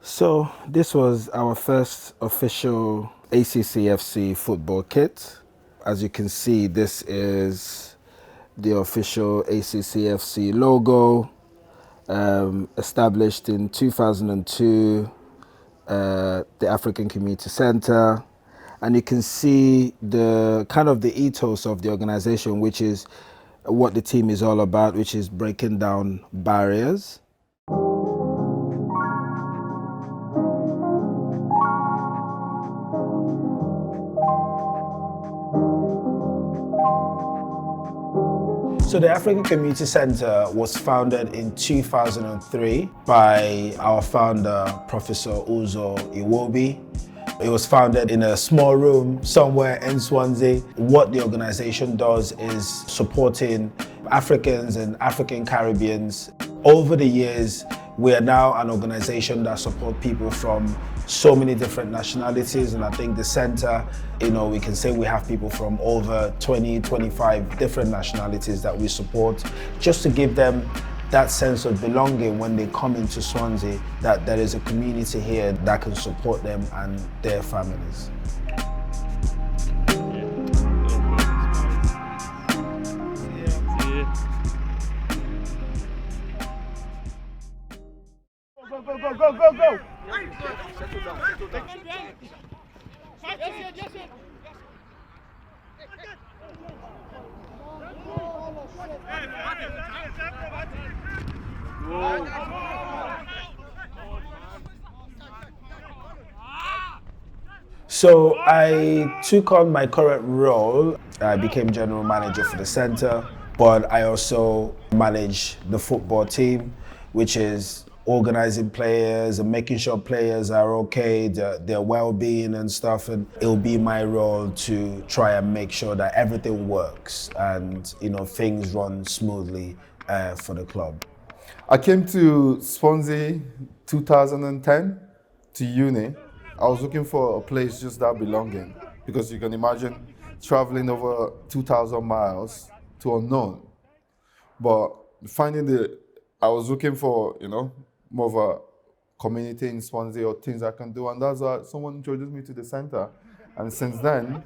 So this was our first official ACCFC football kit. As you can see, this is the official ACCFC logo, established in 2002, the African Community Center. And you can see the kind of the ethos of the organization, which is what the team is all about, which is breaking down barriers. So the African Community Center was founded in 2003 by our founder, Professor Uzo Iwobi. It was founded in a small room somewhere in Swansea. What the organization does is supporting Africans and African Caribbeans. Over the years, we are now an organization that supports people from so many different nationalities, and I think the center, we can say we have people from over 20, 25 different nationalities that we support, just to give them that sense of belonging when they come into Swansea, that there is a community here that can support them and their families. Go! So I took on my current role. I became general manager for the center, but I also manage the football team, which is organizing players and making sure players are okay, their well-being and stuff. And it'll be my role to try and make sure that everything works and things run smoothly for the club. I came to Swansea 2010 to uni. I was looking for a place just that belonging, because you can imagine traveling over 2,000 miles to unknown. But I was looking for, more of a community in Swansea or things I can do, and that's why someone introduced me to the center. And since then,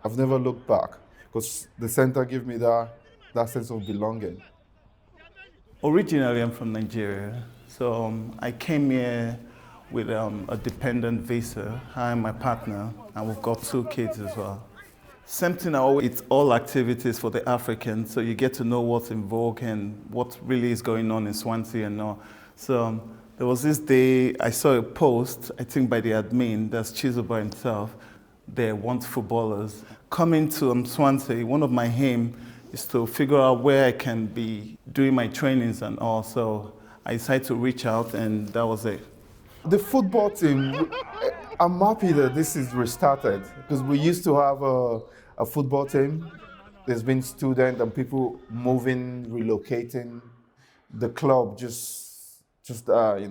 I've never looked back, because the center gave me that sense of belonging. Originally, I'm from Nigeria, so I came here with a dependent visa. I and my partner, and we've got 2 kids as well. Same thing, it's all activities for the Africans, so you get to know what's in vogue and what really is going on in Swansea and all. So there was this day, I saw a post, I think by the admin, that's Chizoba himself. They want footballers. Coming to Swansea, one of my aim is to figure out where I can be doing my trainings and all. So I decided to reach out, and that was it. The football team, I'm happy that this is restarted, because we used to have a football team. There's been students and people moving, relocating. The club just died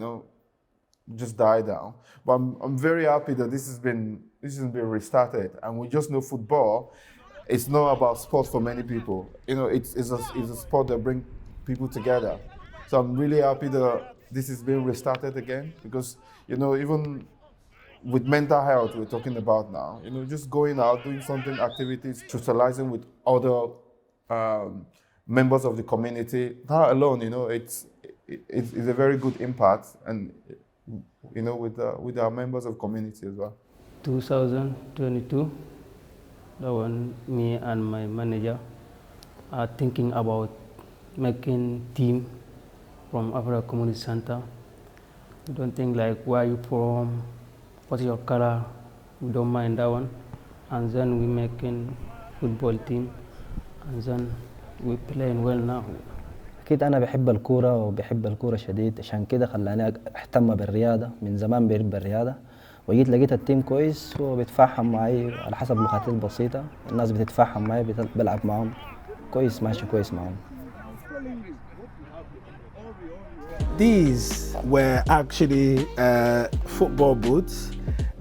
down. But I'm very happy that this has been restarted, and we just know football. It's not about sport for many people. It's a sport that brings people together. So I'm really happy that this is being restarted again, because even with mental health we're talking about now, just going out, doing something, activities, socializing with other members of the community. That alone, it's a very good impact, and with our members of community as well. 2022, that when me and my manager are thinking about making team from Africa Community Center. We don't think like where you from, what's your color, we don't mind that one. And then we making football team, and then we playing well now. أكيد أنا بحب الكورة وبحب الكورة شديد، عشان كده خلاني أهتم بالرياضة. من زمان بحب الرياضة، وجيت لقيت التيم كويس وبيتفاهم معي على حسب لغات بسيطة. الناس بتتفاهم معي، بلعب معهم كويس، ماشي كويس معهم. These were actually football boots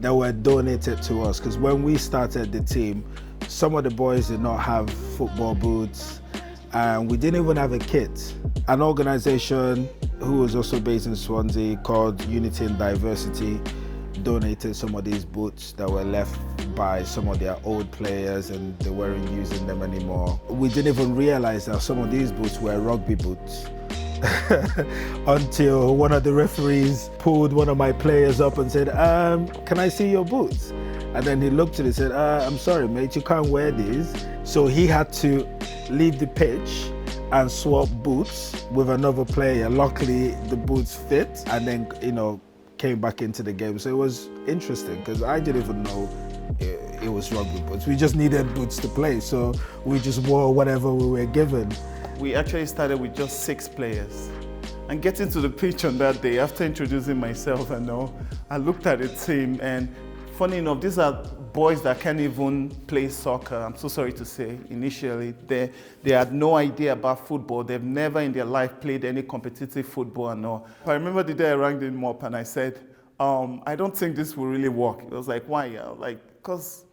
that were donated to us, because when we started the team, some of the boys did not have football boots, and we didn't even have a kit. An organization who was also based in Swansea, called Unity and Diversity, donated some of these boots that were left by some of their old players and they weren't using them anymore. We didn't even realize that some of these boots were rugby boots until one of the referees pulled one of my players up and said, can I see your boots? And then he looked at it and said, I'm sorry mate, you can't wear these. So he had to leave the pitch and swap boots with another player. Luckily the boots fit and then, came back into the game. So it was interesting because I didn't even know it was rugby boots. We just needed boots to play, so we just wore whatever we were given. We actually started with just 6 players. And getting to the pitch on that day, after introducing myself and all, I looked at the team and funny enough, these are boys that can't even play soccer, I'm so sorry to say. Initially, they had no idea about football. They've never in their life played any competitive football and all. I remember the day I rang them up and I said, I don't think this will really work. It was like, why? I was like, because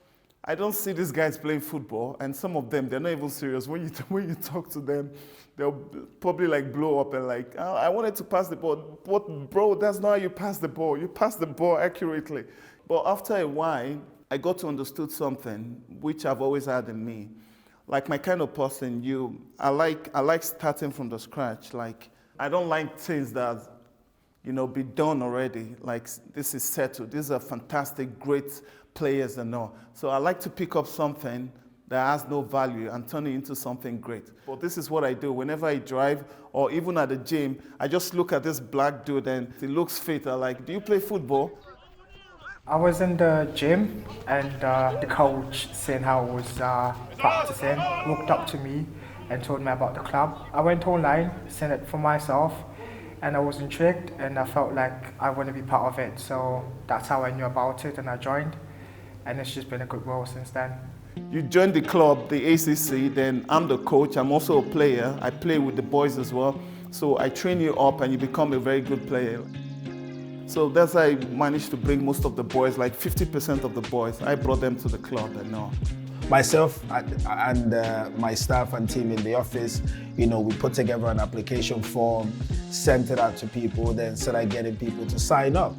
I don't see these guys playing football, and some of them, they're not even serious. When you talk to them, they'll probably like blow up and like, oh, I wanted to pass the ball. What, bro, that's not how you pass the ball. You pass the ball accurately. But after a while, I got to understand something which I've always had in me. Like my kind of person, I like starting from the scratch. Like I don't like things that, be done already. Like this is settled. These are fantastic, great players and all. So I like to pick up something that has no value and turn it into something great. But this is what I do. Whenever I drive or even at the gym, I just look at this black dude and he looks fit. I'm like, do you play football? I was in the gym and the coach, seeing how I was practicing, walked up to me and told me about the club. I went online, seen it for myself, and I was intrigued and I felt like I want to be part of it. So that's how I knew about it and I joined, and it's just been a good role since then. You join the club, the ACC, then I'm the coach, I'm also a player. I play with the boys as well. So I train you up and you become a very good player. So that's how I managed to bring most of the boys, like 50% of the boys. I brought them to the club and all. Myself and my staff and team in the office, we put together an application form, sent it out to people, then started getting people to sign up.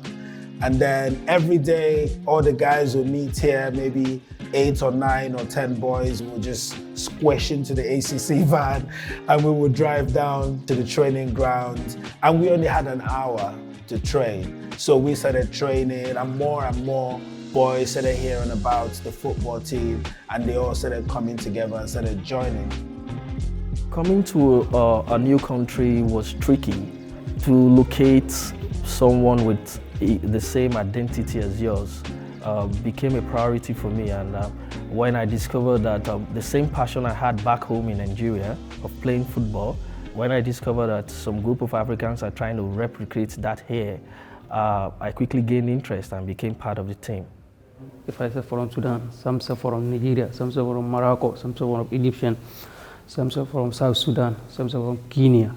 And then every day, all the guys will meet here, maybe 8 or 9 or 10 boys will just squish into the ACC van and we would drive down to the training ground. And we only had an hour to train. So we started training and more boys started hearing about the football team and they all started coming together and started joining. Coming to a new country was tricky. To locate someone with the same identity as yours became a priority for me, and when I discovered that the same passion I had back home in Nigeria of playing football, when I discovered that some group of Africans are trying to replicate that here, I quickly gained interest and became part of the team. If I say from Sudan, some say from Nigeria, some say from Morocco, some say from Egyptian, some say from South Sudan, some say from Kenya,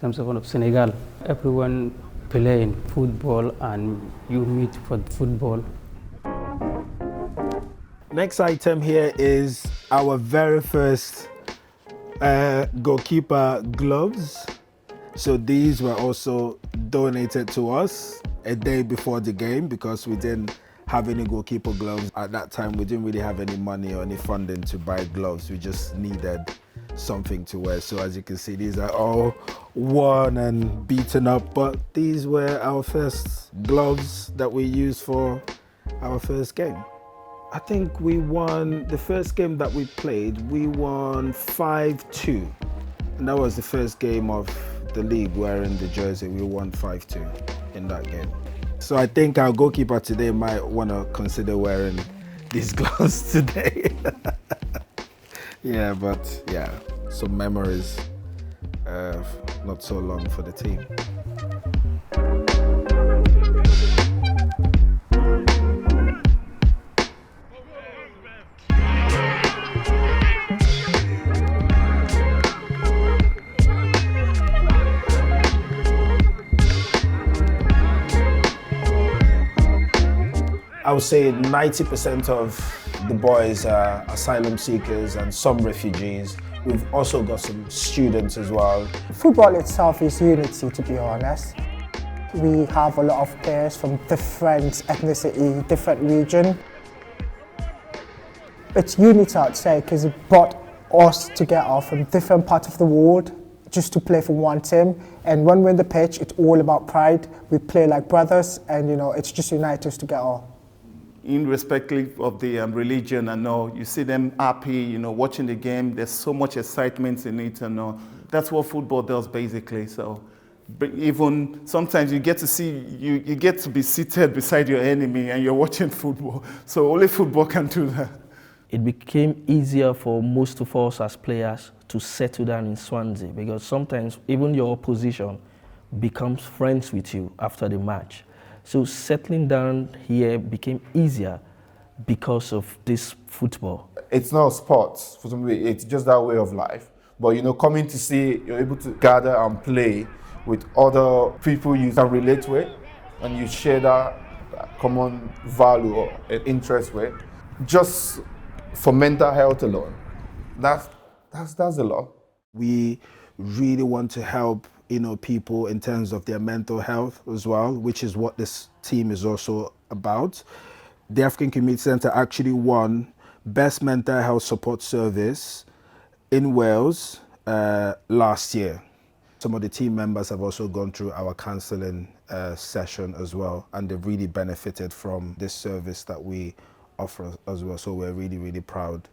some say from Senegal. Everyone playing football and you meet for football. Next item here is our very first goalkeeper gloves. So these were also donated to us a day before the game because we didn't have any goalkeeper gloves. At that time, we didn't really have any money or any funding to buy gloves. We just needed something to wear. So as you can see, these are all worn and beaten up, but these were our first gloves that we used for our first game. I think we won, the first game that we played, we won 5-2. And that was the first game of the league wearing the jersey. We won 5-2 in that game. So I think our goalkeeper today might want to consider wearing these gloves today. Yeah, but yeah, some memories, not so long for the team. I would say 90% of the boys are asylum seekers and some refugees We've also got some students as well. Football itself is unity, to be honest. We have a lot of players from different ethnicity, different region. It's unity, I'd say, because it brought us together from different parts of the world just to play for one team. And when we're in the pitch, it's all about pride. We play like brothers, and it's just unites us together. Irrespective of the religion, I know you see them happy, watching the game. There's so much excitement in it, and that's what football does basically. So, even sometimes you get to see you get to be seated beside your enemy, and you're watching football. So only football can do that. It became easier for most of us as players to settle down in Swansea, because sometimes even your opposition becomes friends with you after the match. So settling down here became easier because of this football. It's not sports for some people, it's just that way of life. But coming to see, you're able to gather and play with other people you can relate with, and you share that common value or interest with, just for mental health alone. That's a lot. We really want to help people in terms of their mental health as well, which is what this team is also about. The African Community Centre actually won Best Mental Health Support Service in Wales last year. Some of the team members have also gone through our counselling session as well, and they've really benefited from this service that we offer as well. So we're really, really proud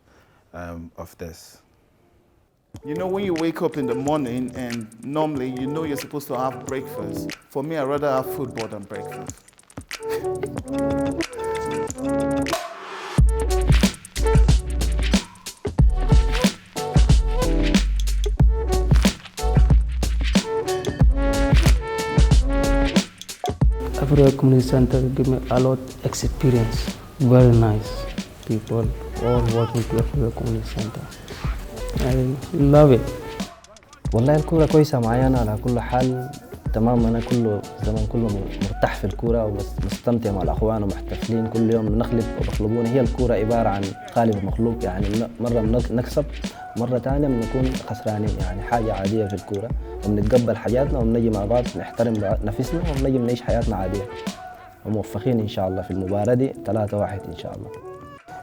of this. When you wake up in the morning and normally you're supposed to have breakfast. For me, I'd rather have football than breakfast. Afro Community Center give me a lot of experience. Very nice people, all working to Afro Community Center. I love it. والله الكورة كويسة معي أنا على كل حال تمام. أنا زمان كله مرتاح في الكورة ومستمتع مع الأخوان ومحتفلين كل يوم بنخلب وبخلبون. هي الكورة عبارة عن قالب ومخلوق، يعني مرة بنكسب مرة ثانية بنكون خسرانين، يعني حاجة عادية في الكورة، وبنتقبل حاجاتنا وبنجي مع بعض نحترم نفسنا وبنجي نعيش حياتنا عادية. وموفقين إن شاء الله في المباراة دي 3-1 إن شاء الله.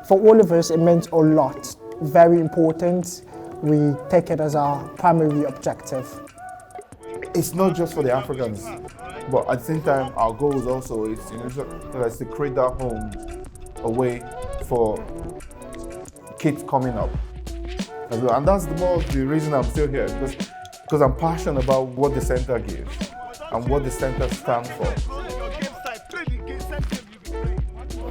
For all of us, it meant a lot. Very important. We take it as our primary objective. It's not just for the Africans, but at the same time, our goal is also is to create that home away for kids coming up as well. And that's the reason I'm still here, because I'm passionate about what the center gives and what the center stands for.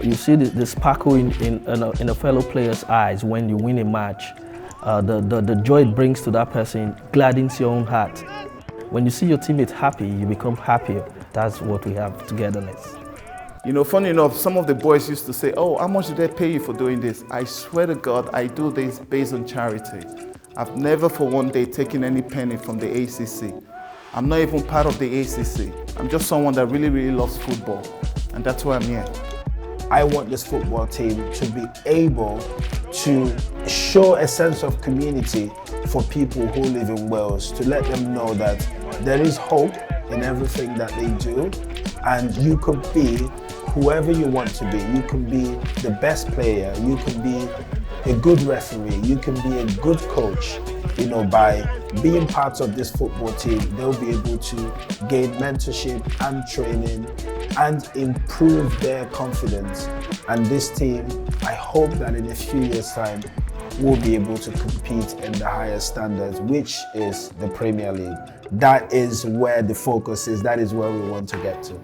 You see the sparkle in a fellow player's eyes when you win a match. The joy it brings to that person gladdens your own heart. When you see your teammates happy, you become happier. That's what we have, togetherness. Funny enough, some of the boys used to say, "Oh, how much did they pay you for doing this?" I swear to God, I do this based on charity. I've never for one day taken any penny from the ACC. I'm not even part of the ACC. I'm just someone that really, really loves football, and that's why I'm here. I want this football team to be able to show a sense of community for people who live in Wales, to let them know that there is hope in everything that they do, and you could be whoever you want to be. You can be the best player, you can be a good referee, you can be a good coach. By being part of this football team, they'll be able to gain mentorship and training and improve their confidence. And this team, I hope that in a few years' time, will be able to compete in the highest standards, which is the Premier League. That is where the focus is, that is where we want to get to.